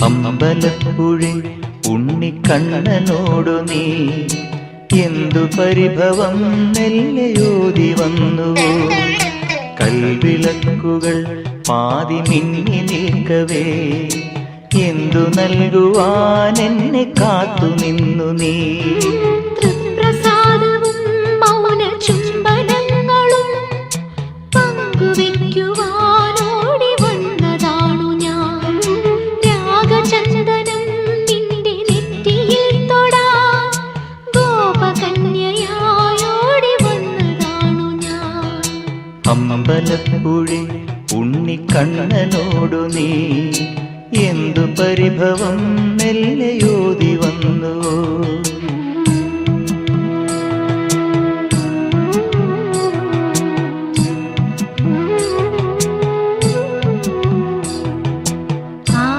അമ്പലപ്പുഴ ഉണ്ണിക്കണ്ണനോടു നീ എന്തു പരിഭവം നെല്ലയോതി വന്നു. കൽവിളക്കുകൾ പാതി മിന്നി നിൽക്കവേ എന്തു നൽകുവാൻ എന്നെ കാത്തു നിന്നു നീ. തൃപ്രസാദവും മൗന ചുംബനങ്ങളും പങ്കുവെക്കുവാനോടി വന്നതാണു ഞാൻ. രാഗചന്ദനം നിന്റെ നെറ്റിയിൽ തൊടാൻ ഗോപകന്യയായോടി വന്നതാണു ഞാൻ. അമ്പലപ്പുഴ ഉണ്ണിക്കണ്ണനോടു നീ എന്തു പരിഭവം നെല്ലയോതി വന്നു.